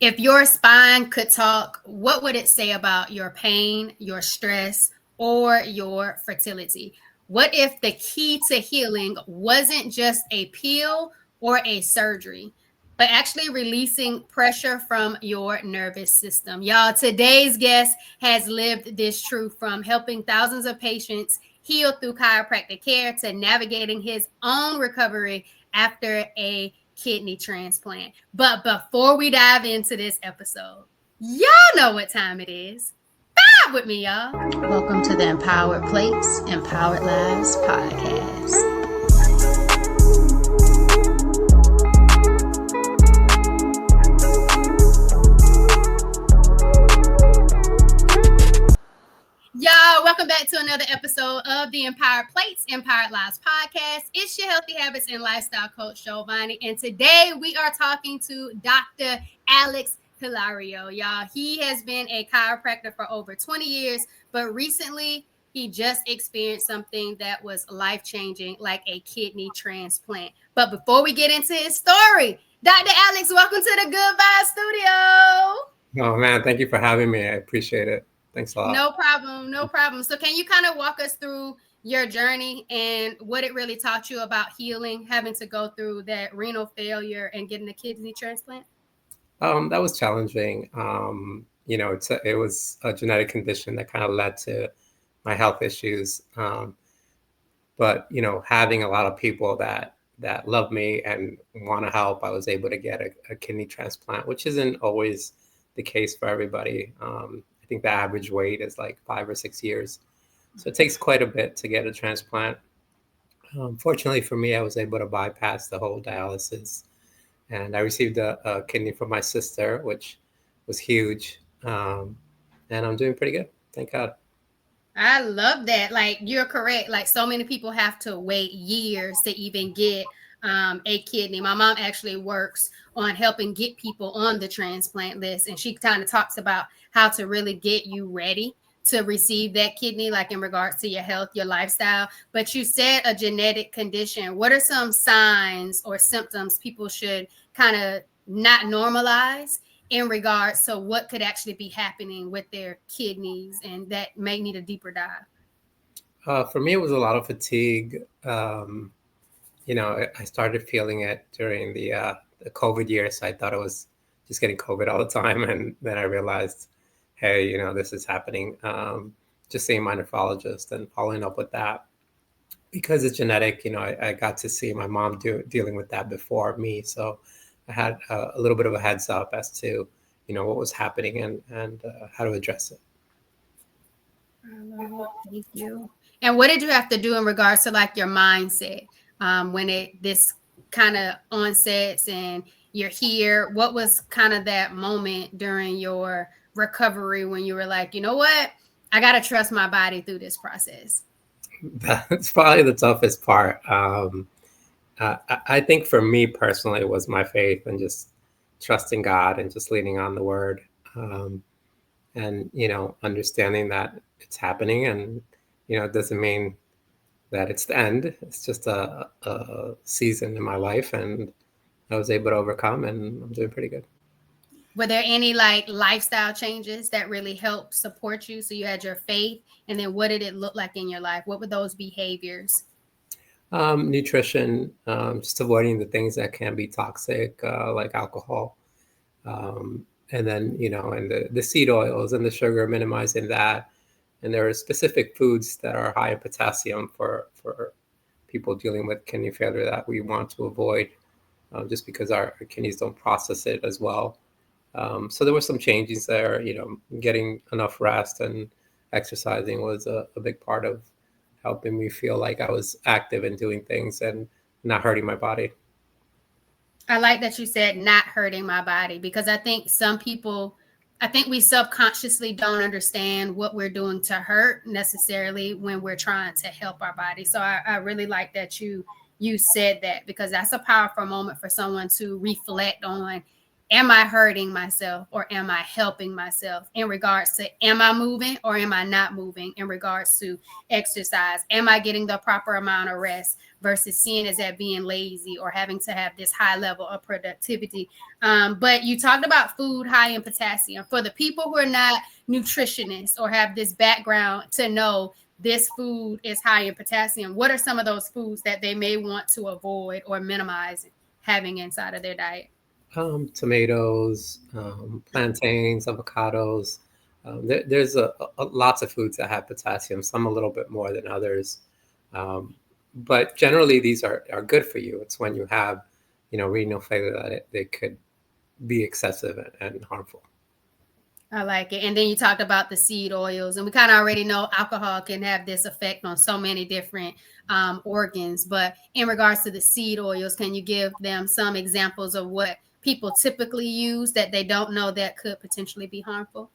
If your spine could talk, what would it say about your pain, your stress, or your fertility? What if the key to healing wasn't just a pill or a surgery, but actually releasing pressure from your nervous system? Y'all, today's guest has lived this truth, from helping thousands of patients heal through chiropractic care to navigating his own recovery after a kidney transplant. But before we dive into this episode, y'all know what time it is. Vibe with me, y'all. Welcome to the Empowered Plates, Empowered Lives podcast. Y'all, welcome back to another episode of the Empowered Plates, Empowered Lives podcast. It's your healthy habits and lifestyle coach, Jovonnie. And today we are talking to Dr. Alex Hilario. Y'all, he has been a chiropractor for over 20 years, but recently he just experienced something that was life-changing, like a kidney transplant. But before we get into his story, Dr. Alex, welcome to the Good Vibes Studio. Oh, man, thank you for having me. I appreciate it. Thanks a lot. No problem. No problem. So can you kind of walk us through your journey and what it really taught you about healing, having to go through that renal failure and getting a kidney transplant? That was challenging. It was a genetic condition that kind of led to my health issues. But having a lot of people that love me and want to help, I was able to get a kidney transplant, which isn't always the case for everybody. I think the average wait is like 5 or 6 years. So it takes quite a bit to get a transplant. Fortunately for me, I was able to bypass the whole dialysis. And I received a kidney from my sister, which was huge. And I'm doing pretty good. Thank God. I love that. Like, you're correct. Like, so many people have to wait years to even get a kidney. My mom actually works on helping get people on the transplant list, and she kind of talks about how to really get you ready to receive that kidney, like in regards to your health, your lifestyle. But you said a genetic condition. What are some signs or symptoms people should kind of not normalize in regards to what could actually be happening with their kidneys, and that may need a deeper dive? For me, it was a lot of fatigue. I started feeling it during the COVID years. So I thought I was just getting COVID all the time. And then I realized, hey, this is happening. Just seeing my nephrologist and following up with that. Because it's genetic, I got to see my mom dealing with that before me. So I had a little bit of a heads up as to, what was happening and how to address it. Thank you. And what did you have to do in regards to like your mindset when this kind of onsets and you're here? What was kind of that moment during your recovery when you were like, you know what? I got to trust my body through this process. That's probably the toughest part. I think for me personally, it was my faith and just trusting God and just leaning on the word. And understanding that it's happening, and it doesn't mean that it's the end. It's just a season in my life, and I was able to overcome, and I'm doing pretty good. Were there any like lifestyle changes that really helped support you? So you had your faith, and then what did it look like in your life? What were those behaviors? Nutrition, just avoiding the things that can be toxic, like alcohol. And then, and the seed oils and the sugar, minimizing that. And there are specific foods that are high in potassium for people dealing with kidney failure that we want to avoid, just because our kidneys don't process it as well. So there were some changes there. Getting enough rest and exercising was a big part of helping me feel like I was active and doing things and not hurting my body. I like that you said not hurting my body, because I think we subconsciously don't understand what we're doing to hurt necessarily when we're trying to help our body. So I really like that you said that, because that's a powerful moment for someone to reflect on. am I hurting myself or am I helping myself in regards to, am I moving or am I not moving in regards to exercise? Am I getting the proper amount of rest versus seeing as that being lazy or having to have this high level of productivity? But you talked about food high in potassium. For the people who are not nutritionists or have this background to know this food is high in potassium, what are some of those foods that they may want to avoid or minimize having inside of their diet? Tomatoes, plantains, avocados. There's lots of foods that have potassium, some a little bit more than others. But generally, these are good for you. It's when you have, renal failure that they could be excessive and harmful. I like it. And then you talked about the seed oils, and we kind of already know alcohol can have this effect on so many different organs. But in regards to the seed oils, can you give them some examples of what people typically use that they don't know that could potentially be harmful?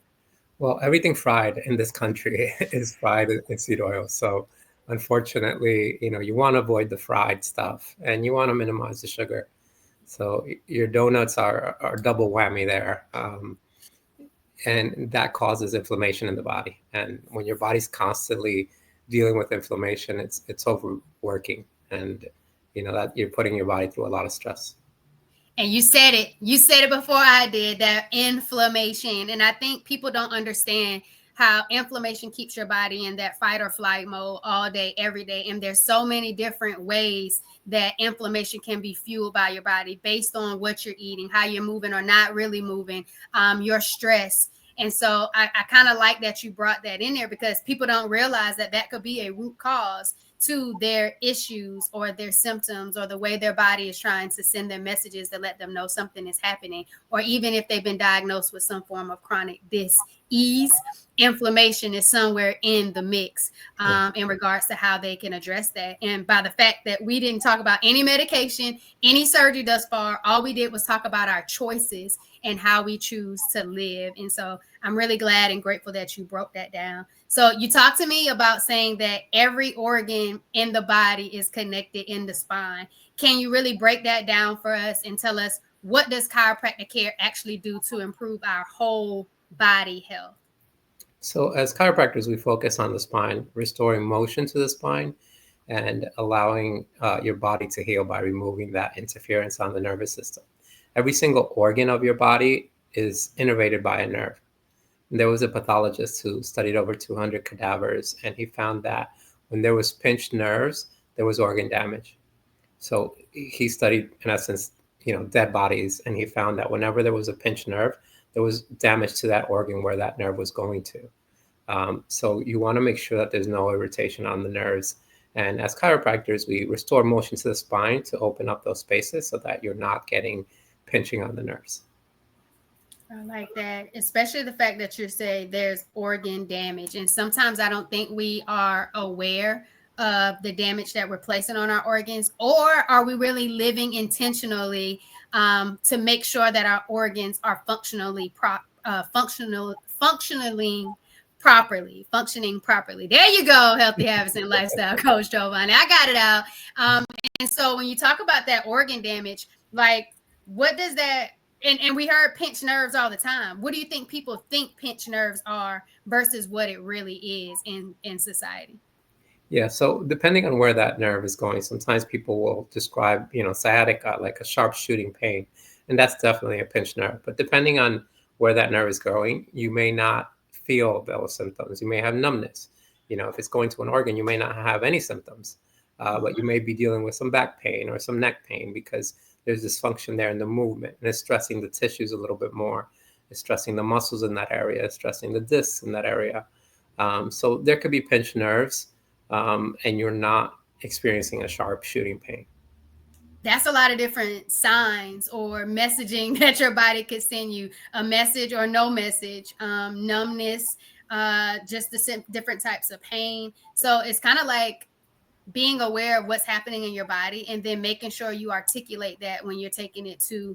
Well, everything fried in this country is fried in seed oil. So unfortunately, you want to avoid the fried stuff and you want to minimize the sugar. So your donuts are double whammy there. And that causes inflammation in the body. And when your body's constantly dealing with inflammation, it's overworking, and that you're putting your body through a lot of stress. And you said it before I did, that inflammation. And I think people don't understand how inflammation keeps your body in that fight or flight mode all day, every day. And there's so many different ways that inflammation can be fueled by your body based on what you're eating, how you're moving or not really moving, your stress. And so I kind of like that you brought that in there, because people don't realize that that could be a root cause to their issues or their symptoms or the way their body is trying to send them messages to let them know something is happening. Or even if they've been diagnosed with some form of chronic dis-ease, inflammation is somewhere in the mix in regards to how they can address that. And by the fact that we didn't talk about any medication, any surgery thus far, all we did was talk about our choices and how we choose to live. And so I'm really glad and grateful that you broke that down. So you talked to me about saying that every organ in the body is connected in the spine. Can you really break that down for us and tell us, what does chiropractic care actually do to improve our whole body health? So as chiropractors, we focus on the spine, restoring motion to the spine and allowing your body to heal by removing that interference on the nervous system. Every single organ of your body is innervated by a nerve. And there was a pathologist who studied over 200 cadavers, and he found that when there was pinched nerves, there was organ damage. So he studied, in essence, dead bodies, and he found that whenever there was a pinched nerve, there was damage to that organ where that nerve was going to. So you want to make sure that there's no irritation on the nerves. And as chiropractors, we restore motion to the spine to open up those spaces so that you're not getting pinching on the nerves. I like that, especially the fact that you say there's organ damage. And sometimes I don't think we are aware of the damage that we're placing on our organs, or are we really living intentionally to make sure that our organs are functioning properly. There you go, healthy habits and lifestyle coach Jovonnie. I got it out. And so when you talk about that organ damage, like, what does that, and we heard pinched nerves all the time. What do you think people think pinched nerves are versus what it really is in society? Yeah, so depending on where that nerve is going, sometimes people will describe, sciatica like a sharp shooting pain, and that's definitely a pinched nerve. But depending on where that nerve is going, you may not feel those symptoms. You may have numbness. If it's going to an organ, you may not have any symptoms, but you may be dealing with some back pain or some neck pain because there's dysfunction there in the movement, and it's stressing the tissues a little bit more. It's stressing the muscles in that area, it's stressing the discs in that area. So there could be pinched nerves, and you're not experiencing a sharp shooting pain. That's a lot of different signs or messaging that your body could send you, a message or no message, numbness, just the different types of pain. So it's kind of like being aware of what's happening in your body and then making sure you articulate that when you're taking it to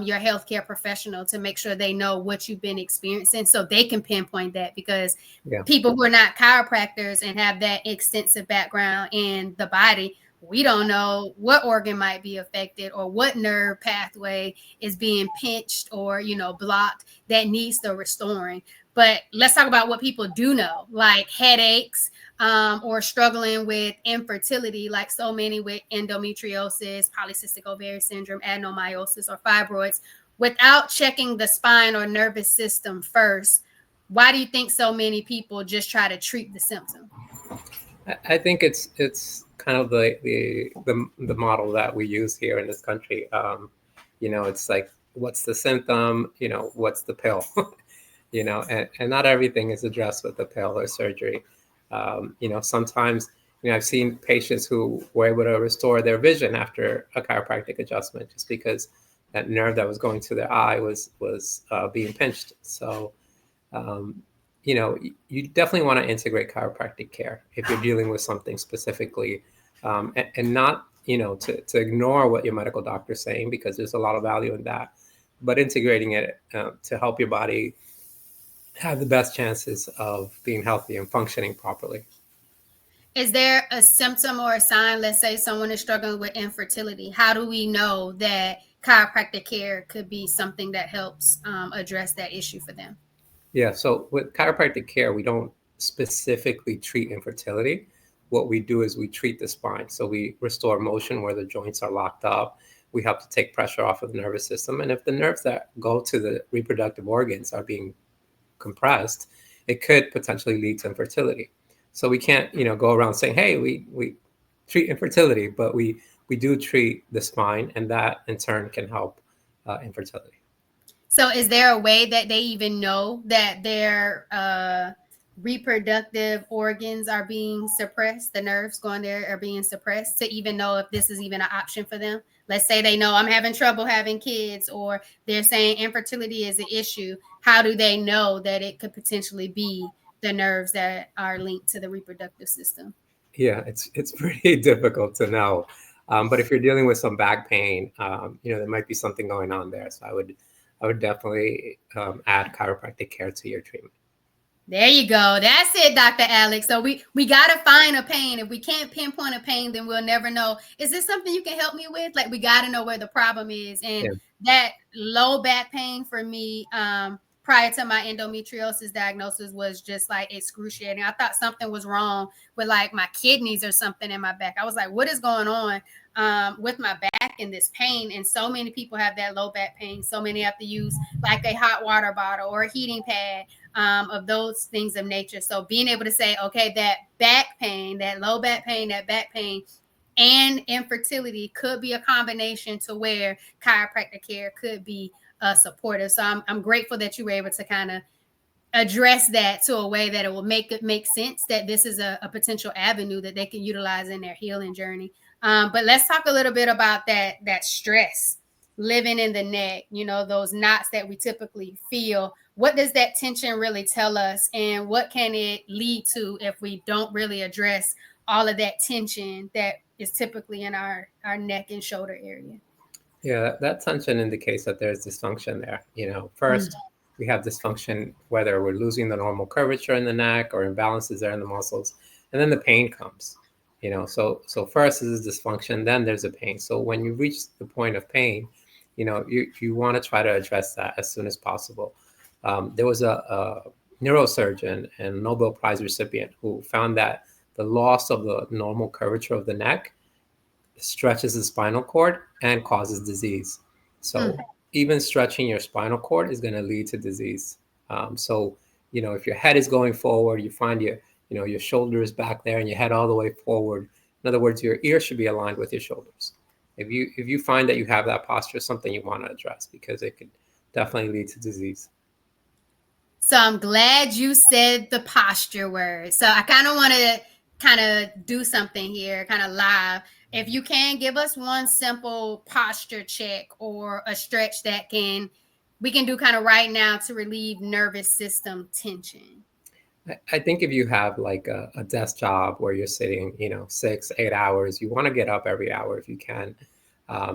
your healthcare professional to make sure they know what you've been experiencing so they can pinpoint that, because people who are not chiropractors and have that extensive background in the body We don't know what organ might be affected or what nerve pathway is being pinched or, blocked that needs the restoring. But let's talk about what people do know, like headaches, or struggling with infertility, like so many with endometriosis, polycystic ovarian syndrome, adenomyosis, or fibroids, without checking the spine or nervous system first. Why do you think so many people just try to treat the symptom? I think it's kind of the model that we use here in this country. It's like, what's the symptom? What's the pill? And not everything is addressed with the pill or surgery. Sometimes, I've seen patients who were able to restore their vision after a chiropractic adjustment just because that nerve that was going to their eye was being pinched. So, you definitely want to integrate chiropractic care if you're dealing with something specifically, and not, to ignore what your medical doctor is saying, because there's a lot of value in that, but integrating it to help your body have the best chances of being healthy and functioning properly. Is there a symptom or a sign? Let's say someone is struggling with infertility. How do we know that chiropractic care could be something that helps address that issue for them? Yeah, so with chiropractic care, we don't specifically treat infertility. What we do is we treat the spine. So we restore motion where the joints are locked up. We help to take pressure off of the nervous system. And if the nerves that go to the reproductive organs are being compressed, it could potentially lead to infertility. So we can't, go around saying, hey, we treat infertility, but we do treat the spine, and that in turn can help infertility. So is there a way that they even know that their reproductive organs are being suppressed, the nerves going there are being suppressed, to even know if this is even an option for them? Let's say they know, I'm having trouble having kids, or they're saying infertility is an issue. How do they know that it could potentially be the nerves that are linked to the reproductive system? Yeah, it's pretty difficult to know. But if you're dealing with some back pain, there might be something going on there. So I would definitely add chiropractic care to your treatment. There you go. That's it, Dr. Alex. So we got to find a pain. If we can't pinpoint a pain, then we'll never know, is this something you can help me with? Like, we got to know where the problem is. And Yeah. that low back pain for me, prior to my endometriosis diagnosis, was just like excruciating. I thought something was wrong with like my kidneys or something in my back. I was like, what is going on with my back and this pain? And so many people have that low back pain. So many have to use like a hot water bottle or a heating pad, of those things of nature. So being able to say, okay, that back pain, that low back pain, that back pain, and infertility could be a combination to where chiropractic care could be supportive. So I'm grateful that you were able to kind of address that to a way that it will make sense that this is a potential avenue that they can utilize in their healing journey. But let's talk a little bit about that stress living in the neck, those knots that we typically feel. What does that tension really tell us, and what can it lead to if we don't really address all of that tension that is typically in our neck and shoulder area? Yeah, that tension indicates that there's dysfunction there. First, we have dysfunction whether we're losing the normal curvature in the neck or imbalances there in the muscles, and then the pain comes. So first is dysfunction, then there's a pain. So when you reach the point of pain, you want to try to address that as soon as possible. There was a neurosurgeon and Nobel Prize recipient who found that the loss of the normal curvature of the neck stretches the spinal cord and causes disease. So even stretching your spinal cord is going to lead to disease. So, if your head is going forward, you find your shoulder is back there and your head all the way forward. In other words, your ear should be aligned with your shoulders. If you find that you have that posture, something you want to address, because it could definitely lead to disease. So I'm glad you said the posture word. So I kind of want to kind of do something here, kind of live. If you can give us one simple posture check or a stretch that we can do kind of right now to relieve nervous system tension. I think if you have like a desk job where you're sitting, 6, 8 hours, you want to get up every hour if you can.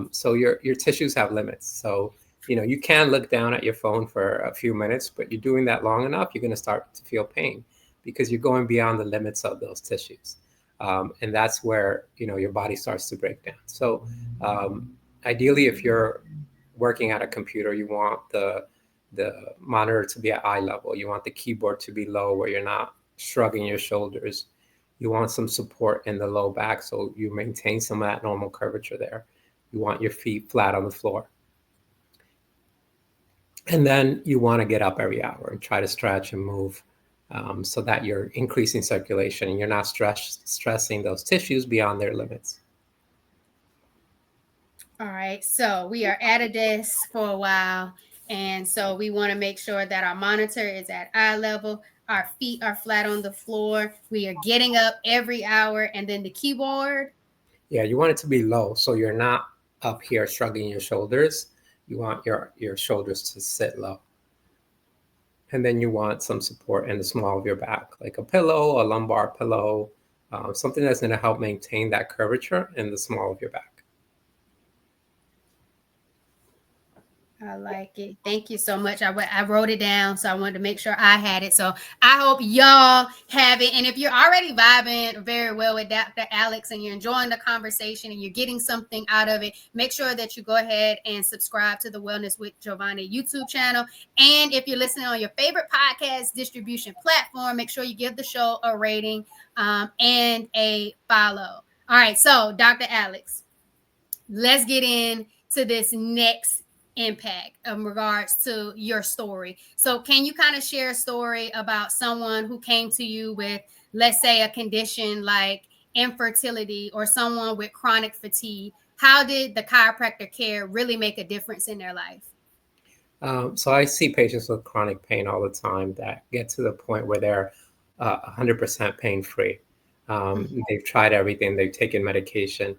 So your tissues have limits. So, you can look down at your phone for a few minutes, but you're doing that long enough, you're going to start to feel pain because you're going beyond the limits of those tissues. And that's where, your body starts to break down. So ideally, if you're working at a computer, you want the monitor to be at eye level. You want the keyboard to be low where you're not shrugging your shoulders. You want some support in the low back so you maintain some of that normal curvature there. You want your feet flat on the floor. And then you want to get up every hour and try to stretch and move so that you're increasing circulation and you're not stressing those tissues beyond their limits. All right, so we are at a desk for a while, and so we want to make sure that our monitor is at eye level, our feet are flat on the floor, we are getting up every hour, and then the keyboard. Yeah, you want it to be low so you're not up here shrugging your shoulders. You want your shoulders to sit low. And then you want some support in the small of your back, like a pillow, a lumbar pillow, something that's going to help maintain that curvature in the small of your back. I like it. Thank you so much. I wrote it down, so I wanted to make sure I had it. So I hope y'all have it. And if you're already vibing very well with Dr. Alex and you're enjoying the conversation and you're getting something out of it, make sure that you go ahead and subscribe to the Wellness with Jovonnie YouTube channel. And if you're listening on your favorite podcast distribution platform, make sure you give the show a rating and a follow. All right. So Dr. Alex, let's get into this next impact in regards to your story. So can you kind of share a story about someone who came to you with, let's say, a condition like infertility or someone with chronic fatigue? How did the chiropractor care really make a difference in their life? So I see patients with chronic pain all the time that get to the point where they're 100% pain-free. They've tried everything. They've taken medication.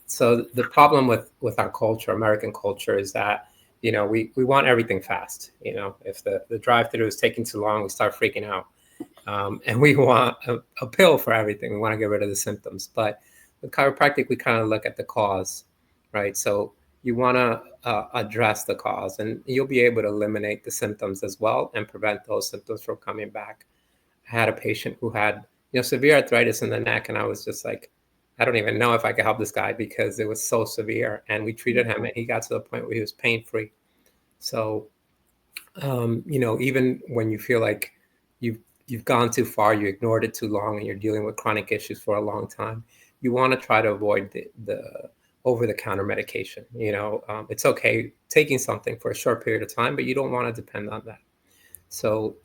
So the problem with our culture, American culture, is that, we want everything fast. If the drive-through is taking too long, we start freaking out. And we want a pill for everything. We want to get rid of the symptoms. But with chiropractic, we kind of look at the cause, right? So you want to address the cause, and you'll be able to eliminate the symptoms as well and prevent those symptoms from coming back. I had a patient who had, severe arthritis in the neck, and I was just like, I don't even know if I could help this guy because it was so severe. And we treated him and he got to the point where he was pain-free. So, even when you feel like you've gone too far, you ignored it too long, and you're dealing with chronic issues for a long time, you want to try to avoid the over-the-counter medication. It's okay taking something for a short period of time, but you don't want to depend on that. So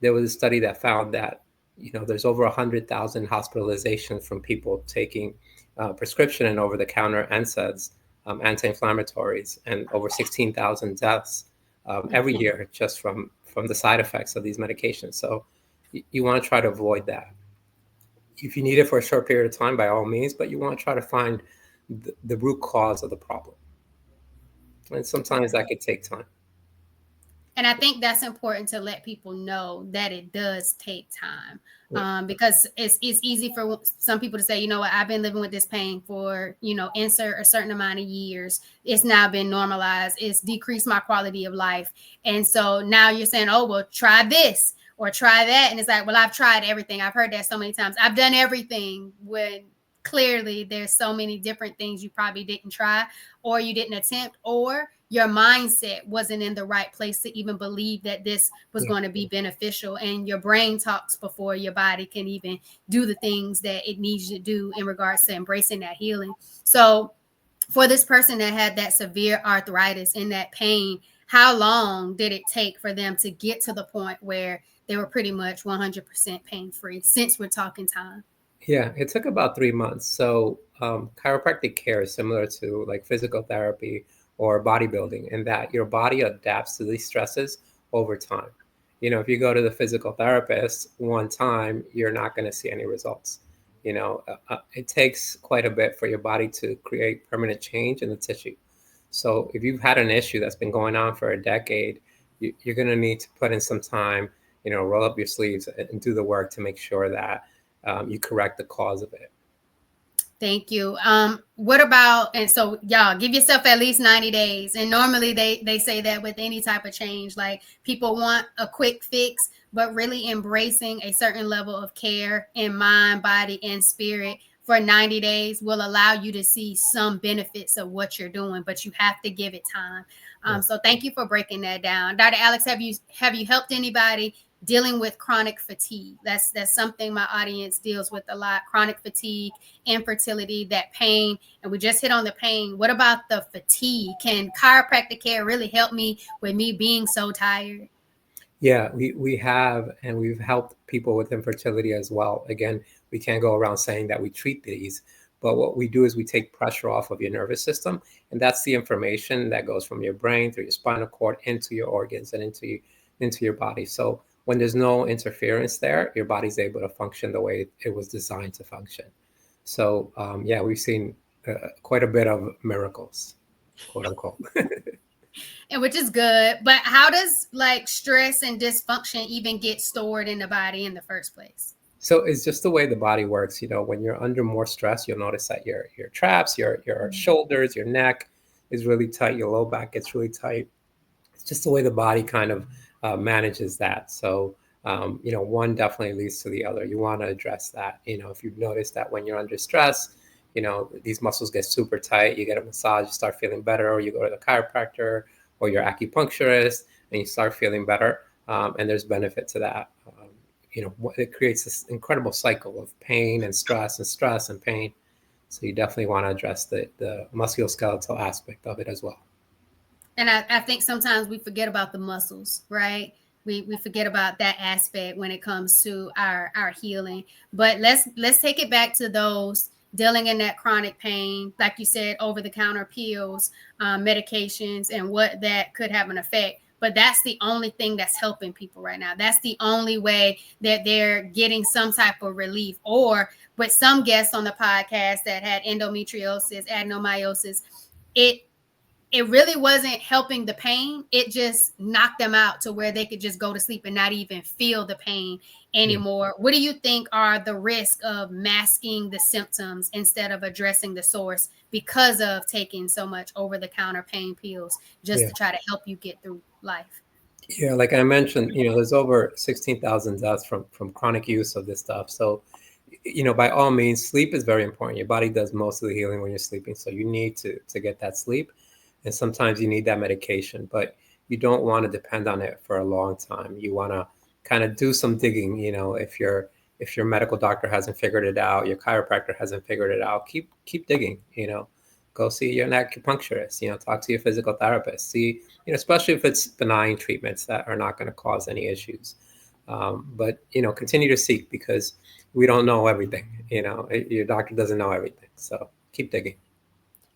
there was a study that found that there's over 100,000 hospitalizations from people taking prescription and over-the-counter NSAIDs, anti-inflammatories, and over 16,000 deaths every year just from the side effects of these medications. So you want to try to avoid that. If you need it for a short period of time, by all means, but you want to try to find the root cause of the problem. And sometimes that could take time. And I think that's important to let people know that it does take time, because it's easy for some people to say, you know what, I've been living with this pain for, insert a certain amount of years. It's now been normalized. It's decreased my quality of life. And so now you're saying, oh, well, try this or try that. And it's like, well, I've tried everything. I've heard that so many times. I've done everything, when clearly there's so many different things you probably didn't try, or you didn't attempt, or your mindset wasn't in the right place to even believe that this was going to be beneficial. And your brain talks before your body can even do the things that it needs to do in regards to embracing that healing. So for this person that had that severe arthritis and that pain, how long did it take for them to get to the point where they were pretty much 100% pain-free, since we're talking time? Yeah, it took about 3 months. So chiropractic care is similar to like physical therapy or bodybuilding, in that your body adapts to these stresses over time. If you go to the physical therapist one time, you're not going to see any results. It takes quite a bit for your body to create permanent change in the tissue. So if you've had an issue that's been going on for a decade, you're going to need to put in some time, roll up your sleeves and do the work to make sure that you correct the cause of it. Thank you. What about, and so y'all give yourself at least 90 days. And normally they say that with any type of change, like people want a quick fix, but really embracing a certain level of care in mind, body, and spirit for 90 days will allow you to see some benefits of what you're doing, but you have to give it time. So thank you for breaking that down. Dr. Alex, have you helped anybody dealing with chronic fatigue? That's something my audience deals with a lot. Chronic fatigue, infertility, that pain. And we just hit on the pain. What about the fatigue? Can chiropractic care really help me with me being so tired? Yeah, we have, and we've helped people with infertility as well. Again, we can't go around saying that we treat these, but what we do is we take pressure off of your nervous system, and that's the information that goes from your brain through your spinal cord into your organs and into your body. So when there's no interference there, your body's able to function the way it was designed to function. So yeah, we've seen quite a bit of miracles, quote unquote. And which is good. But how does like stress and dysfunction even get stored in the body in the first place? So it's just the way the body works. When you're under more stress, you'll notice that your traps, your shoulders, your neck is really tight. Your low back gets really tight. It's just the way the body kind of manages that. So one definitely leads to the other. You want to address that. If you've noticed that when you're under stress, these muscles get super tight. You get a massage, you start feeling better, or you go to the chiropractor or your acupuncturist, and you start feeling better. And there's benefit to that. It creates this incredible cycle of pain and stress and pain. So you definitely want to address the musculoskeletal aspect of it as well. And I think sometimes we forget about the muscles, right? We forget about that aspect when it comes to our healing. But let's take it back to those dealing in that chronic pain, like you said, over-the-counter pills, medications, and what that could have an effect. But that's the only thing that's helping people right now. That's the only way that they're getting some type of relief. Or with some guests on the podcast that had endometriosis, adenomyosis, it really wasn't helping the pain. It just knocked them out to where they could just go to sleep and not even feel the pain anymore. What do you think are the risks of masking the symptoms instead of addressing the source because of taking so much over-the-counter pain pills just to try to help you get through life? Yeah, like I mentioned, there's over 16,000 deaths from chronic use of this stuff. So, by all means, sleep is very important. Your body does most of the healing when you're sleeping. So you need to get that sleep. And sometimes you need that medication, but you don't want to depend on it for a long time. You want to kind of do some digging. If your medical doctor hasn't figured it out, your chiropractor hasn't figured it out, keep digging. Go see your acupuncturist. Talk to your physical therapist. See, especially if it's benign treatments that are not going to cause any issues. But continue to seek, because we don't know everything. Your doctor doesn't know everything, so keep digging.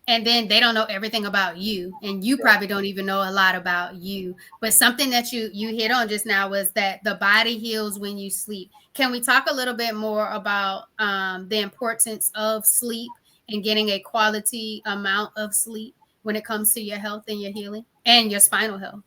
And then they don't know everything about you, and you probably don't even know a lot about you. But something that you hit on just now was that the body heals when you sleep. Can we talk a little bit more about the importance of sleep and getting a quality amount of sleep when it comes to your health and your healing and your spinal health?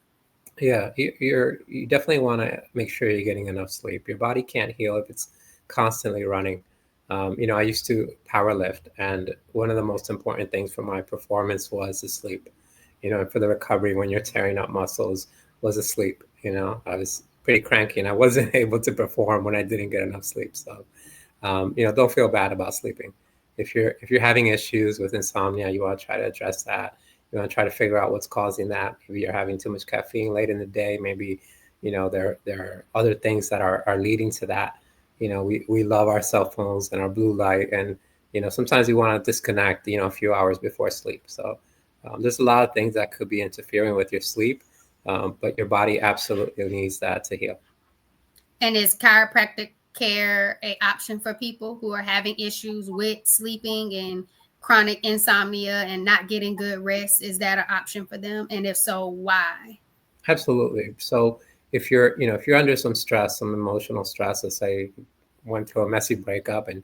Yeah, you definitely want to make sure you're getting enough sleep. Your body can't heal if it's constantly running. I used to power lift, and one of the most important things for my performance was the sleep. For the recovery when you're tearing up muscles was the sleep. I was pretty cranky, and I wasn't able to perform when I didn't get enough sleep. So, don't feel bad about sleeping. If you're having issues with insomnia, you want to try to address that. You want to try to figure out what's causing that. Maybe you're having too much caffeine late in the day. Maybe there are other things that are leading to that. We love our cell phones and our blue light, and sometimes we want to disconnect a few hours before sleep. So there's a lot of things that could be interfering with your sleep, but your body absolutely needs that to heal. And is chiropractic care an option for people who are having issues with sleeping and chronic insomnia and not getting good rest? Is that an option for them? And if so, why? Absolutely. So if you're under some stress, some emotional stress, let's say you went through a messy breakup and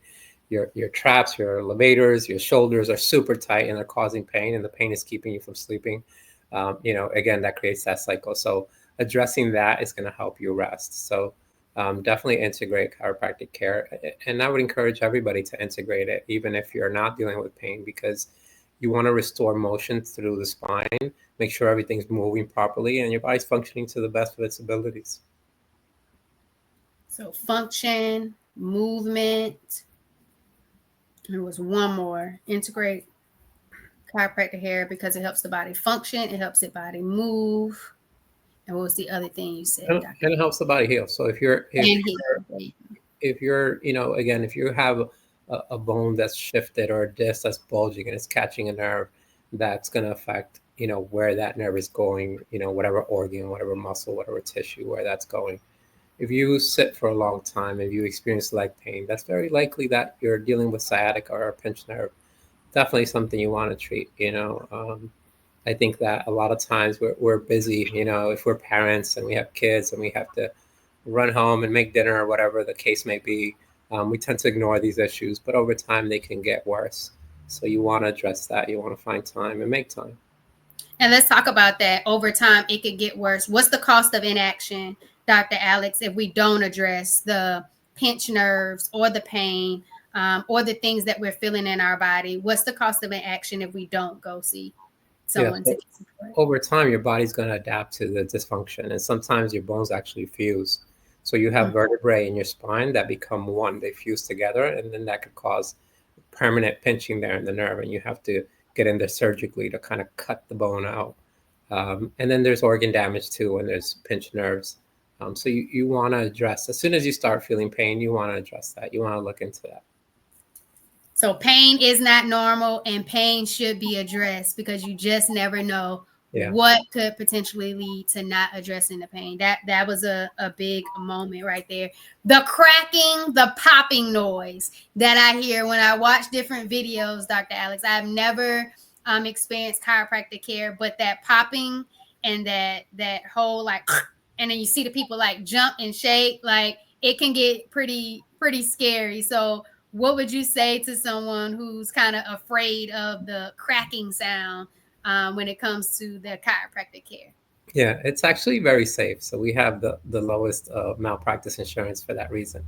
your traps, your levators, your shoulders are super tight and they're causing pain, and the pain is keeping you from sleeping, again, that creates that cycle. So addressing that is going to help you rest. So definitely integrate chiropractic care. And I would encourage everybody to integrate it, even if you're not dealing with pain, because you want to restore motion through the spine, make sure everything's moving properly, and your body's functioning to the best of its abilities. So function, movement. There was one more. Integrate chiropractic care because it helps the body function. It helps the body move. And what was the other thing you said, Doctor? And it helps the body heal. So if you're And heal. if you're, again, if you have a bone that's shifted or a disc that's bulging and it's catching a nerve, that's going to affect, where that nerve is going, whatever organ, whatever muscle, whatever tissue, where that's going. If you sit for a long time, if you experience leg pain, that's very likely that you're dealing with sciatica or a pinched nerve. Definitely something you want to treat, I think that a lot of times we're busy, if we're parents and we have kids and we have to run home and make dinner or whatever the case may be, we tend to ignore these issues, but over time they can get worse. So you want to address that. You want to find time and make time. And let's talk about that. Over time, it could get worse. What's the cost of inaction, Dr. Alex, if we don't address the pinched nerves or the pain or the things that we're feeling in our body? What's the cost of inaction if we don't go see someone to get support? Over time, your body's going to adapt to the dysfunction, and sometimes your bones actually fuse. So you have vertebrae in your spine that become one. They fuse together, and then that could cause permanent pinching there in the nerve, and you have to get in there surgically to kind of cut the bone out. And then there's organ damage too when there's pinched nerves. So you want to address, as soon as you start feeling pain, you want to address that. You want to look into that. So pain is not normal, and pain should be addressed because you just never know what could potentially lead to not addressing the pain. That was a big moment right there. The cracking, the popping noise that I hear when I watch different videos, Dr. Alex. I've never experienced chiropractic care, but that popping and that whole like, and then you see the people like jump and shake, like it can get pretty scary. So what would you say to someone who's kind of afraid of the cracking sound when it comes to the chiropractic care? Yeah, it's actually very safe. So we have the lowest malpractice insurance for that reason.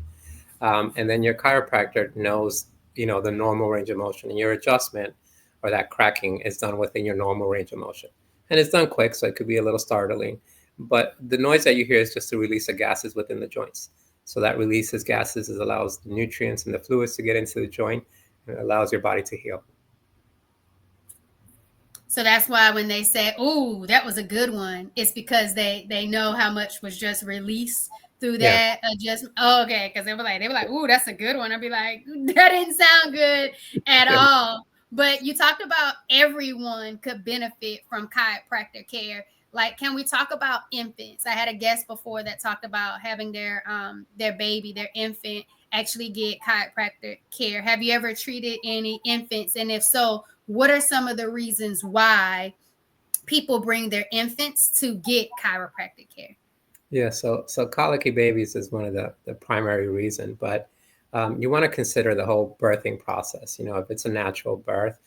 And then your chiropractor knows, the normal range of motion, and your adjustment or that cracking is done within your normal range of motion. And it's done quick, so it could be a little startling. But the noise that you hear is just the release of gases within the joints. So that releases gases, it allows the nutrients and the fluids to get into the joint, and it allows your body to heal. So that's why when they say, "Oh, that was a good one," it's because they know how much was just released through that adjustment. Oh, okay, because they were like, "Oh, that's a good one." I'd be like, "That didn't sound good at all." But you talked about everyone could benefit from chiropractic care. Like, can we talk about infants? I had a guest before that talked about having their baby, their infant, actually get chiropractic care. Have you ever treated any infants? And if so, what are some of the reasons why people bring their infants to get chiropractic care? Yeah, so colicky babies is one of the primary reason, but you want to consider the whole birthing process. If it's a natural birth,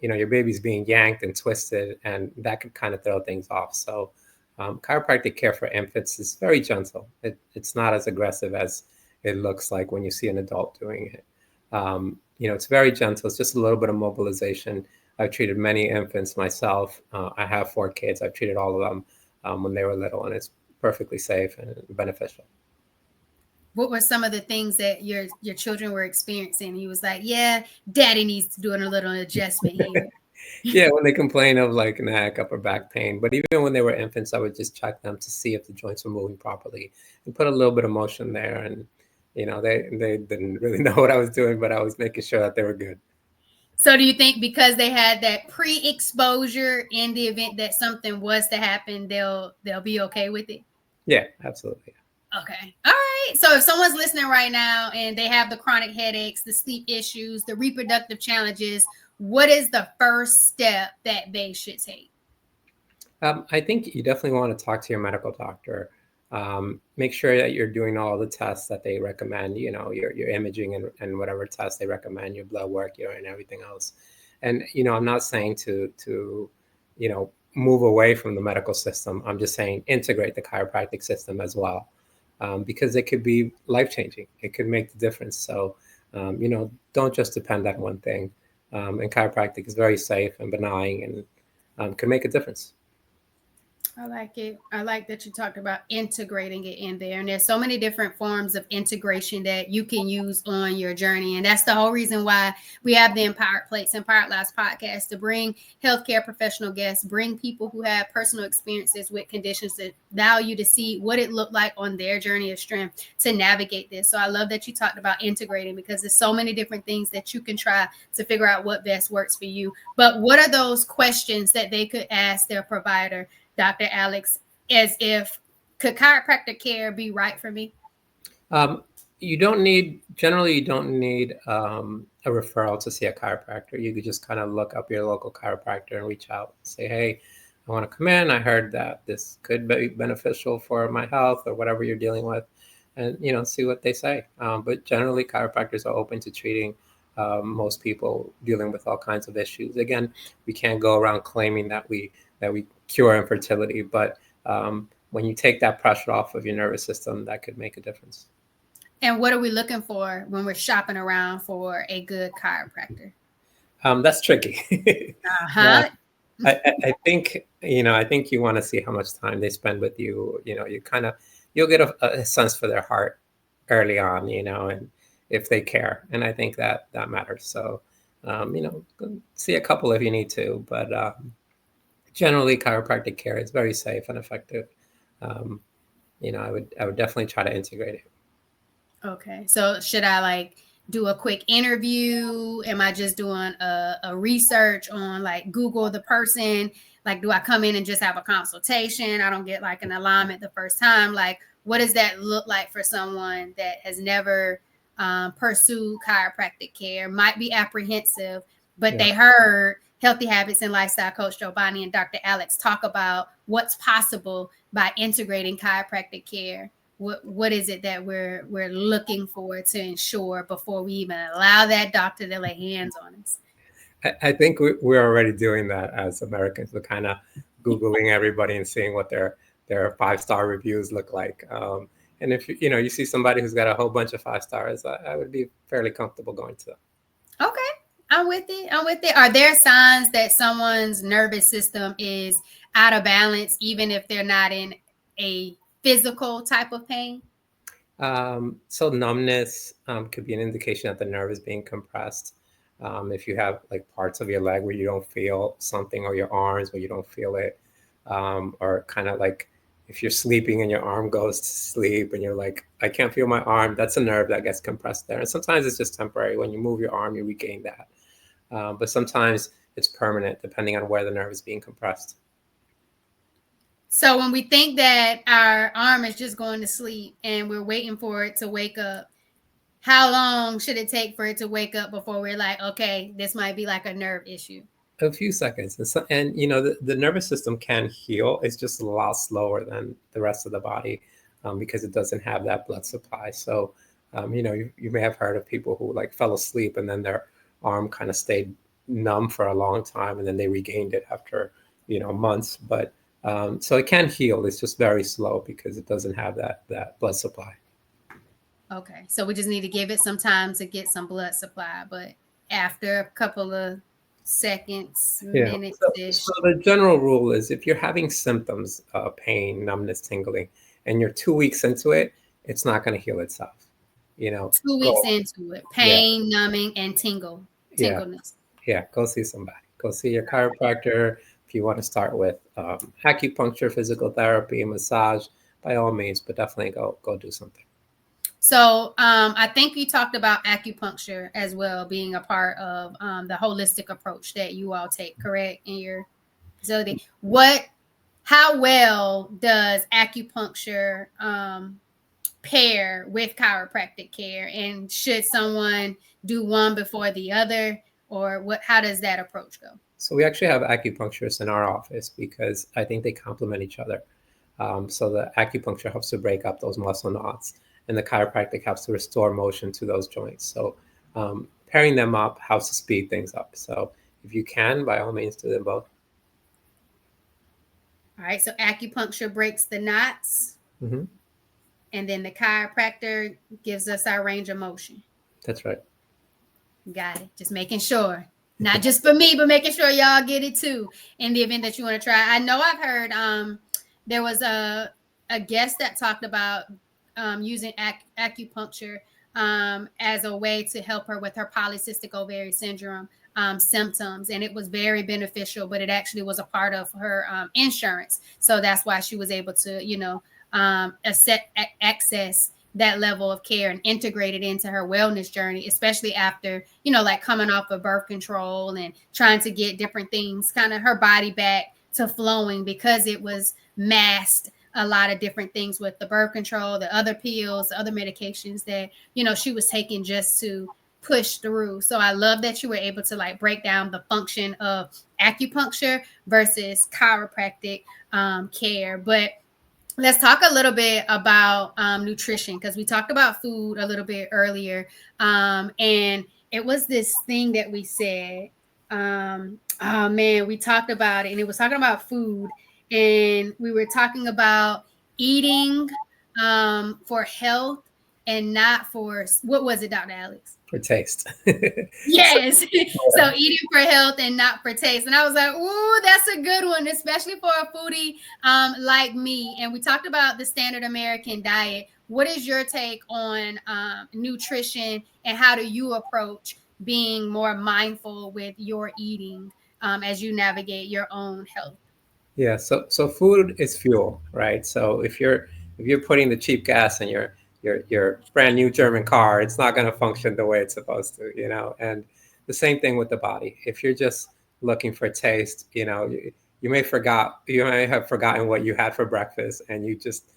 your baby's being yanked and twisted, and that could kind of throw things off. So chiropractic care for infants is very gentle. It's not as aggressive as it looks like when you see an adult doing it. It's very gentle. It's just a little bit of mobilization. I've treated many infants myself. I have 4 kids. I've treated all of them when they were little, and it's perfectly safe and beneficial. What were some of the things that your children were experiencing? He was like, "Yeah, Daddy needs to do a little adjustment here." Yeah, when they complain of like neck, upper back pain. But even when they were infants, I would just check them to see if the joints were moving properly and put a little bit of motion there. And they didn't really know what I was doing, but I was making sure that they were good. So do you think because they had that pre-exposure, in the event that something was to happen, they'll be okay with it? Yeah, absolutely. Okay. All right. So if someone's listening right now and they have the chronic headaches, the sleep issues, the reproductive challenges, what is the first step that they should take? I think you definitely want to talk to your medical doctor. Make sure that you're doing all the tests that they recommend, your imaging and whatever tests they recommend, your blood work, and everything else. And, I'm not saying to move away from the medical system. I'm just saying integrate the chiropractic system as well, because it could be life-changing. It could make the difference. So, don't just depend on one thing. And chiropractic is very safe and benign and can make a difference. I like it. I like that you talked about integrating it in there. And there's so many different forms of integration that you can use on your journey. And that's the whole reason why we have the Empowered Plates, Empowered Lives podcast, to bring healthcare professional guests, bring people who have personal experiences with conditions that allow you to see what it looked like on their journey of strength to navigate this. So I love that you talked about integrating, because there's so many different things that you can try to figure out what best works for you. But what are those questions that they could ask their provider, Dr. Alex, as if, could chiropractic care be right for me? You don't need a referral to see a chiropractor. You could just kind of look up your local chiropractor and reach out and say, hey, I want to come in. I heard that this could be beneficial for my health or whatever you're dealing with, and, see what they say. But generally, chiropractors are open to treating most people dealing with all kinds of issues. Again, we can't go around claiming that we cure infertility, but when you take that pressure off of your nervous system, that could make a difference. And what are we looking for when we're shopping around for a good chiropractor? That's tricky. Uh-huh. I think you want to see how much time they spend with you. You'll get a sense for their heart early on, and if they care. And I think that matters. So, see a couple if you need to, but generally chiropractic care is very safe and effective. I would definitely try to integrate it. Okay. So should I do a quick interview? Am I just doing a research on Google the person? Do I come in and just have a consultation? I don't get an alignment the first time. What does that look like for someone that has never pursued chiropractic care, might be apprehensive, but they heard Healthy Habits and Lifestyle Coach Jovonnie and Dr. Alex talk about what's possible by integrating chiropractic care? What is it that we're looking for to ensure before we even allow that doctor to lay hands on us? I think we're already doing that as Americans. We're kind of Googling everybody and seeing what their 5-star reviews look like. And if you see somebody who's got a whole bunch of 5 stars, I would be fairly comfortable going to them. Okay, I'm with it. Are there signs that someone's nervous system is out of balance, even if they're not in a physical type of pain? So numbness could be an indication that the nerve is being compressed. If you have parts of your leg where you don't feel something, or your arms where you don't feel it, or kind of if you're sleeping and your arm goes to sleep and you're like, I can't feel my arm, that's a nerve that gets compressed there. And sometimes it's just temporary. When you move your arm, you regain that. But sometimes it's permanent, depending on where the nerve is being compressed. So when we think that our arm is just going to sleep and we're waiting for it to wake up, how long should it take for it to wake up before we're like, okay, this might be a nerve issue? A few seconds. And the nervous system can heal. It's just a lot slower than the rest of the body because it doesn't have that blood supply. So, you may have heard of people who fell asleep and then their arm kind of stayed numb for a long time and then they regained it after, months. But so it can heal. It's just very slow because it doesn't have that blood supply. Okay. So we just need to give it some time to get some blood supply. But after a couple of seconds, minutes. So the general rule is if you're having symptoms of pain, numbness, tingling, and you're 2 weeks into it, it's not going to heal itself. 2 weeks into it, pain, numbing, and tingleness. Yeah, go see somebody. Go see your chiropractor. If you want to start with acupuncture, physical therapy, massage, by all means, but definitely go do something. So I think you talked about acupuncture as well being a part of the holistic approach that you all take, correct, in your facility. How well does acupuncture pair with chiropractic care? And should someone do one before the other, or how does that approach go? So we actually have acupuncturists in our office because I think they complement each other. So the acupuncture helps to break up those muscle knots, and the chiropractic helps to restore motion to those joints. So pairing them up helps to speed things up. So if you can, by all means, do them both. All right. So acupuncture breaks the knots. Mm-hmm. And then the chiropractor gives us our range of motion. That's right. Got it. Just making sure. Not just for me, but making sure y'all get it too in the event that you want to try. I know I've heard there was a guest that talked about using acupuncture as a way to help her with her polycystic ovary syndrome symptoms, and it was very beneficial. But it actually was a part of her insurance, so that's why she was able to, access that level of care and integrate it into her wellness journey, especially after, like coming off of birth control and trying to get different things, kind of her body back to flowing, because it was masked a lot of different things with the birth control, the other pills, the other medications that, she was taking just to push through. So I love that you were able to like break down the function of acupuncture versus chiropractic care. But let's talk a little bit about nutrition, because we talked about food a little bit earlier. And it was this thing that we said, oh man, we talked about it, and it was talking about food. And we were talking about eating for health and not for, what was it, Dr. Alex? For taste. Yes. So eating for health and not for taste. And I was like, ooh, that's a good one, especially for a foodie like me. And we talked about the standard American diet. What is your take on nutrition, and how do you approach being more mindful with your eating as you navigate your own health? Yeah, so food is fuel, right? So if you're putting the cheap gas in your brand new German car, it's not going to function the way it's supposed to, And the same thing with the body. If you're just looking for taste, you may have forgotten what you had for breakfast, and you just,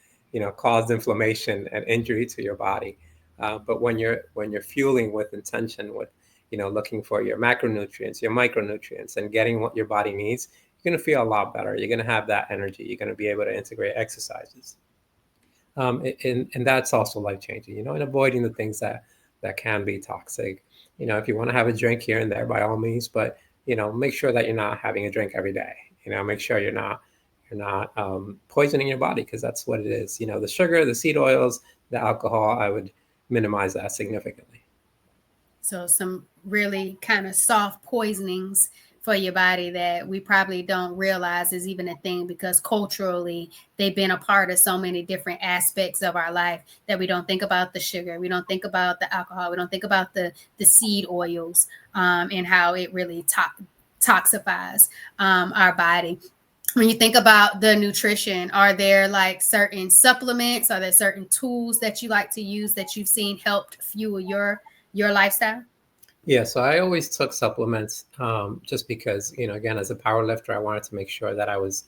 caused inflammation and injury to your body. But when you're fueling with intention, with looking for your macronutrients, your micronutrients, and getting what your body needs, you're going to feel a lot better. You're going to have that energy. You're going to be able to integrate exercises. And that's also life changing, and avoiding the things that can be toxic. If you want to have a drink here and there, by all means, but make sure that you're not having a drink every day. Make sure you're not poisoning your body, because that's what it is. The sugar, the seed oils, the alcohol, I would minimize that significantly. So some really kind of soft poisonings for your body that we probably don't realize is even a thing, because culturally they've been a part of so many different aspects of our life that we don't think about the sugar, we don't think about the alcohol, we don't think about the seed oils and how it really toxifies our body. When you think about the nutrition, are there like certain supplements, are there certain tools that you like to use that you've seen helped fuel your lifestyle? Yeah, so I always took supplements just because, again, as a power lifter, I wanted to make sure that I was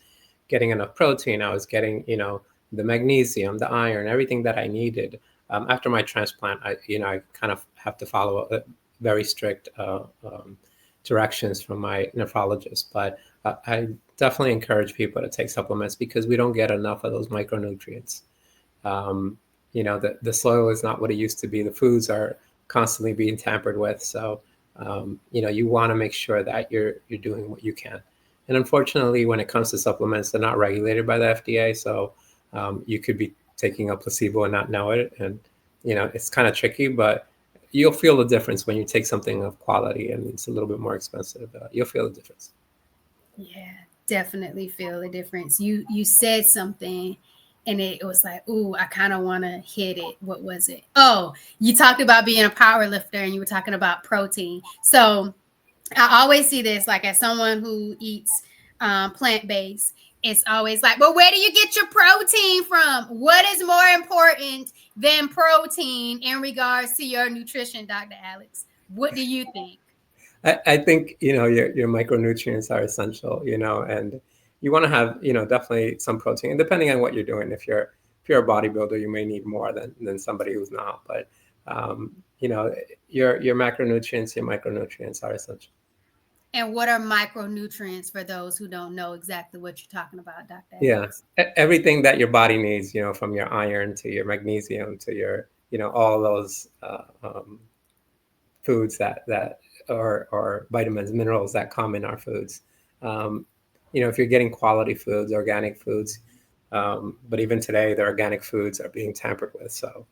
getting enough protein. I was getting, the magnesium, the iron, everything that I needed. After my transplant, I kind of have to follow a very strict directions from my nephrologist. But I definitely encourage people to take supplements, because we don't get enough of those micronutrients. The soil is not what it used to be. The foods are constantly being tampered with. So, you want to make sure that you're doing what you can. And unfortunately, when it comes to supplements, they're not regulated by the FDA. So you could be taking a placebo and not know it. And, it's kind of tricky, but you'll feel the difference when you take something of quality and it's a little bit more expensive. You'll feel the difference. Yeah, definitely feel the difference. You said something, and it was like, ooh, I kind of want to hit it. What was it? Oh, you talked about being a power lifter, and you were talking about protein. So I always see this, like, as someone who eats plant-based, it's always like, well, where do you get your protein from? What is more important than protein in regards to your nutrition, Dr. Alex? What do you think? I think, your micronutrients are essential, and you want to have, definitely some protein. And depending on what you're doing, if you're a bodybuilder, you may need more than somebody who's not. But, your macronutrients, your micronutrients are essential. And what are micronutrients for those who don't know exactly what you're talking about, Dr. Alex? Yeah, everything that your body needs, from your iron to your magnesium to your, all those foods that or vitamins, minerals that come in our foods. If you're getting quality foods, organic foods, but even today, the organic foods are being tampered with. So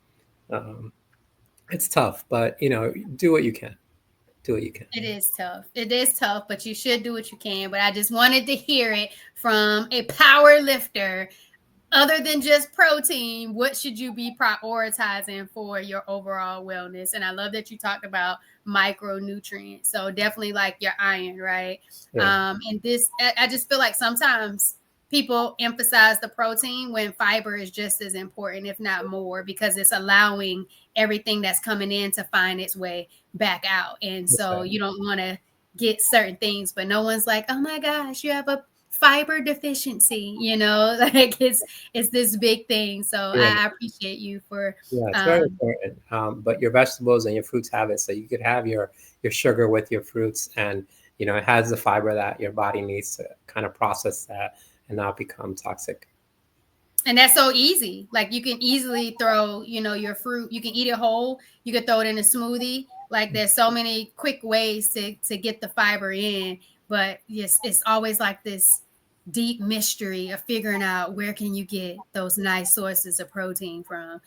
it's tough, but, do what you can. Do what you can. It is tough. It is tough, but you should do what you can. But I just wanted to hear it from a power lifter other than just protein, what should you be prioritizing for your overall wellness? And I love that you talked about micronutrients. So definitely like your iron, right? Yeah. And this, I just feel like sometimes people emphasize the protein when fiber is just as important, if not more, because it's allowing everything that's coming in to find its way back out. And That's so right. you don't want to get certain things, but no one's like, oh my gosh, you have a fiber deficiency, like it's this big thing. So Yeah. I appreciate you for Yeah, it's very important. But your vegetables and your fruits have it, so you could have your sugar with your fruits, and it has the fiber that your body needs to kind of process that and not become toxic. and that's so easy. Like you can easily throw, your fruit, you can eat it whole, you can throw it in a smoothie. Like there's so many quick ways to get the fiber in, but yes, it's always like this deep mystery of figuring out where can you get those nice sources of protein from,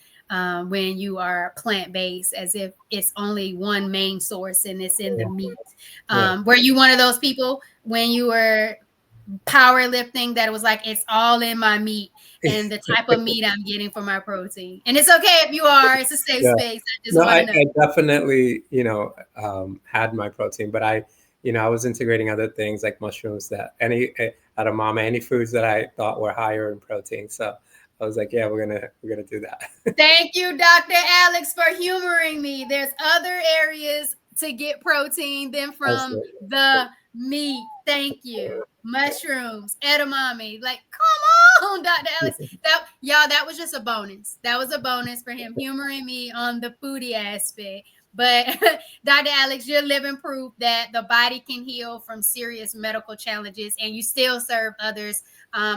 when you are plant-based, as if it's only one main source and it's in the Yeah. meat. Yeah. Were you one of those people when you were powerlifting that it was like it's all in my meat and the type of meat I'm getting for my protein? And it's okay if you are, it's a safe Yeah. space. I just No, want I, to know. I definitely, had my protein, but I was integrating other things like mushrooms that out of mama, any foods that I thought were higher in protein. So I was like, yeah, we're gonna do that. Thank you, Dr. Alex, for humoring me. There's other areas to get protein than from Absolutely. the meat. Thank you. Mushrooms, edamame. Like, come on, Dr. Alex. That was just a bonus. That was a bonus for him humoring me on the foodie aspect. But Dr. Alex, you're living proof that the body can heal from serious medical challenges and you still serve others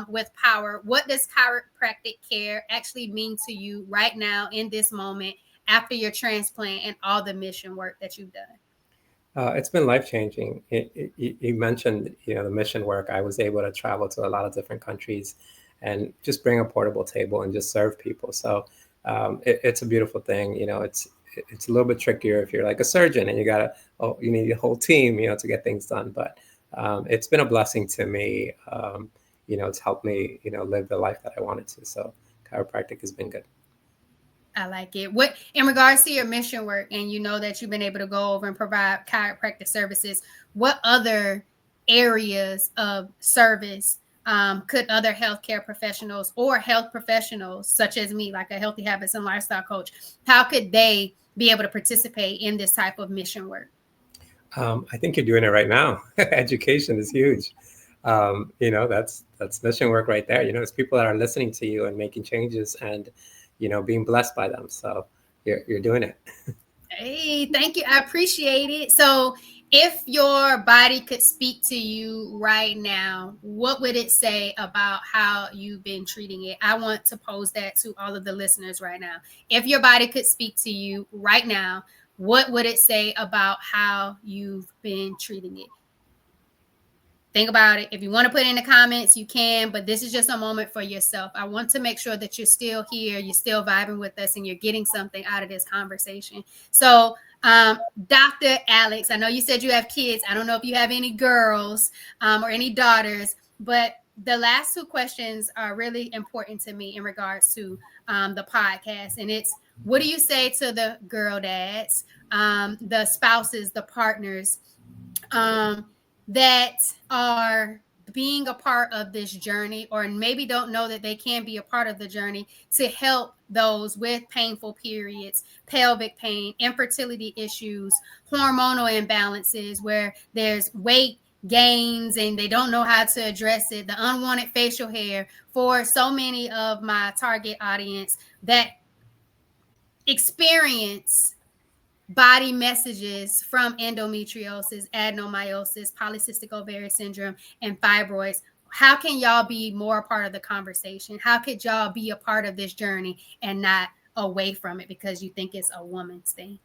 with power. What does chiropractic care actually mean to you right now in this moment after your transplant and all the mission work that you've done? It's been life changing. You mentioned, the mission work. I was able to travel to a lot of different countries, and just bring a portable table and just serve people. So it's a beautiful thing. It's a little bit trickier if you're like a surgeon and you need a whole team, to get things done. But it's been a blessing to me. It's helped me, live the life that I wanted to. So chiropractic has been good. I like it. What, in regards to your mission work, and you know that you've been able to go over and provide chiropractic services, what other areas of service could other healthcare professionals or health professionals, such as me, like a healthy habits and lifestyle coach, how could they be able to participate in this type of mission work? I think you're doing it right now. Education is huge. That's mission work right there. It's people that are listening to you and making changes, and being blessed by them. So you're doing it. Hey, thank you. I appreciate it. So, if your body could speak to you right now, what would it say about how you've been treating it? I want to pose that to all of the listeners right now. If your body could speak to you right now, what would it say about how you've been treating it? Think about it. If you want to put it in the comments, you can, but this is just a moment for yourself. I want to make sure that you're still here, you're still vibing with us, and you're getting something out of this conversation. So, Dr. Alex, I know you said you have kids. I don't know if you have any girls or any daughters, but the last two questions are really important to me in regards to the podcast. And it's, what do you say to the girl dads, the spouses, the partners, that are being a part of this journey, or maybe don't know that they can be a part of the journey, to help those with painful periods, pelvic pain, infertility issues, hormonal imbalances, where there's weight gains and they don't know how to address it, the unwanted facial hair, for so many of my target audience that experience body messages from endometriosis, adenomyosis, polycystic ovarian syndrome, and fibroids. How can y'all be more a part of the conversation? How could y'all be a part of this journey and not away from it because you think it's a woman's thing?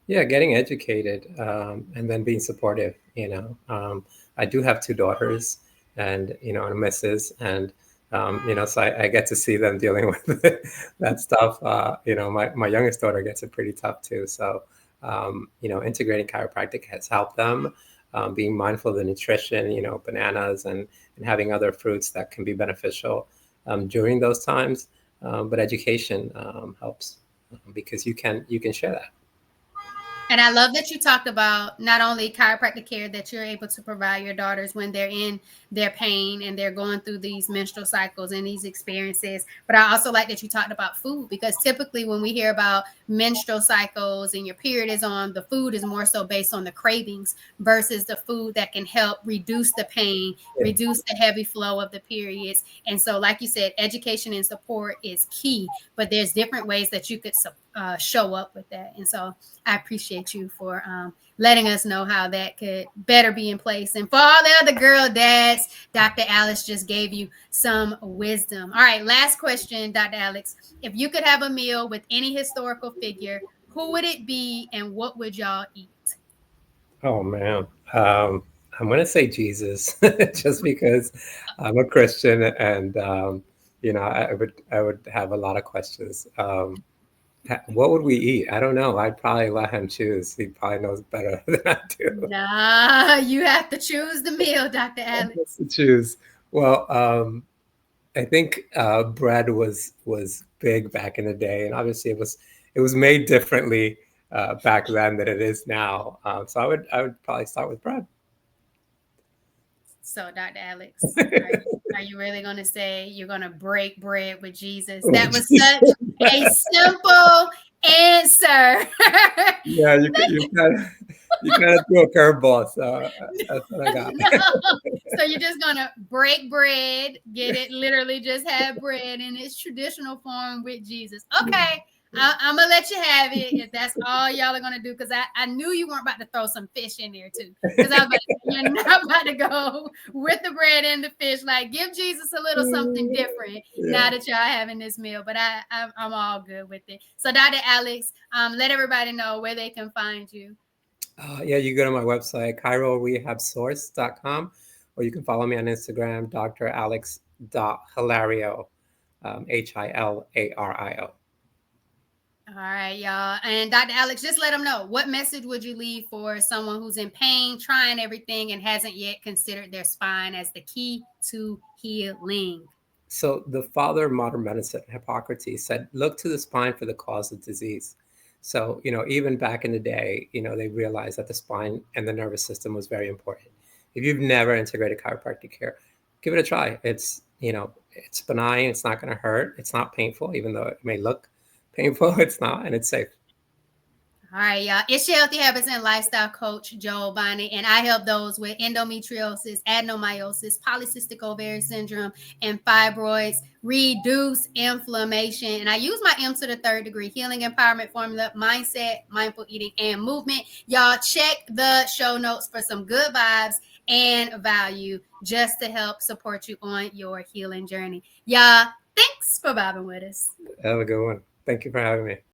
Yeah, getting educated, and then being supportive. I do have two daughters, and a missus, and so I get to see them dealing with that stuff. My youngest daughter gets it pretty tough too. So integrating chiropractic has helped them. Being mindful of the nutrition, bananas and having other fruits that can be beneficial. during those times. But education helps because you can share that. And I love that you talked about not only chiropractic care that you're able to provide your daughters when they're in their pain and they're going through these menstrual cycles and these experiences, but I also like that you talked about food, because typically when we hear about menstrual cycles and your period is on, the food is more so based on the cravings versus the food that can help reduce the pain, reduce the heavy flow of the periods. And so, like you said, education and support is key, but there's different ways that you could show up with that. And so I appreciate you for letting us know how that could better be in place. And for all the other girl dads, Dr. Alex just gave you some wisdom. All right, last question, Dr. Alex. If you could have a meal with any historical figure, who would it be and what would y'all eat? Oh, man. I'm going to say Jesus, just because I'm a Christian, and I would have a lot of questions. What would we eat? I don't know. I'd probably let him choose. He probably knows better than I do. Nah, you have to choose the meal, Dr. Alex. To choose. Well, I think bread was big back in the day, and obviously it was made differently back then than it is now. So I would probably start with bread. So, Dr. Alex, are you really going to say you're going to break bread with Jesus? That was such a simple answer. Yeah, you kind of threw a curveball, so that's what I got. No. So you're just going to break bread, get it, literally just have bread in its traditional form with Jesus. Okay. I'm gonna let you have it if that's all y'all are gonna do, because I knew you weren't about to throw some fish in there too, because I was like, you're not about to go with the bread and the fish. Like, give Jesus a little something different now that y'all having this meal. But I'm all good with it. So, Dr. Alex, let everybody know where they can find you. Yeah, you go to my website, chirorehabsource.com, or you can follow me on Instagram, dralex.hilario, Hilario. All right, y'all. And Dr. Alex, just let them know, what message would you leave for someone who's in pain, trying everything, and hasn't yet considered their spine as the key to healing? So the father of modern medicine, Hippocrates, said, look to the spine for the cause of disease. So, even back in the day, they realized that the spine and the nervous system was very important. If you've never integrated chiropractic care, give it a try. It's benign. It's not going to hurt. It's not painful, even though it may look painful. It's not, and it's safe. All right, y'all. It's your Healthy Habits and Lifestyle Coach, Jovonnie, and I help those with endometriosis, adenomyosis, polycystic ovarian syndrome, and fibroids reduce inflammation. And I use my M to the third degree healing empowerment formula, mindset, mindful eating, and movement. Y'all check the show notes for some good vibes and value just to help support you on your healing journey. Y'all, thanks for vibing with us. Have a good one. Thank you for having me.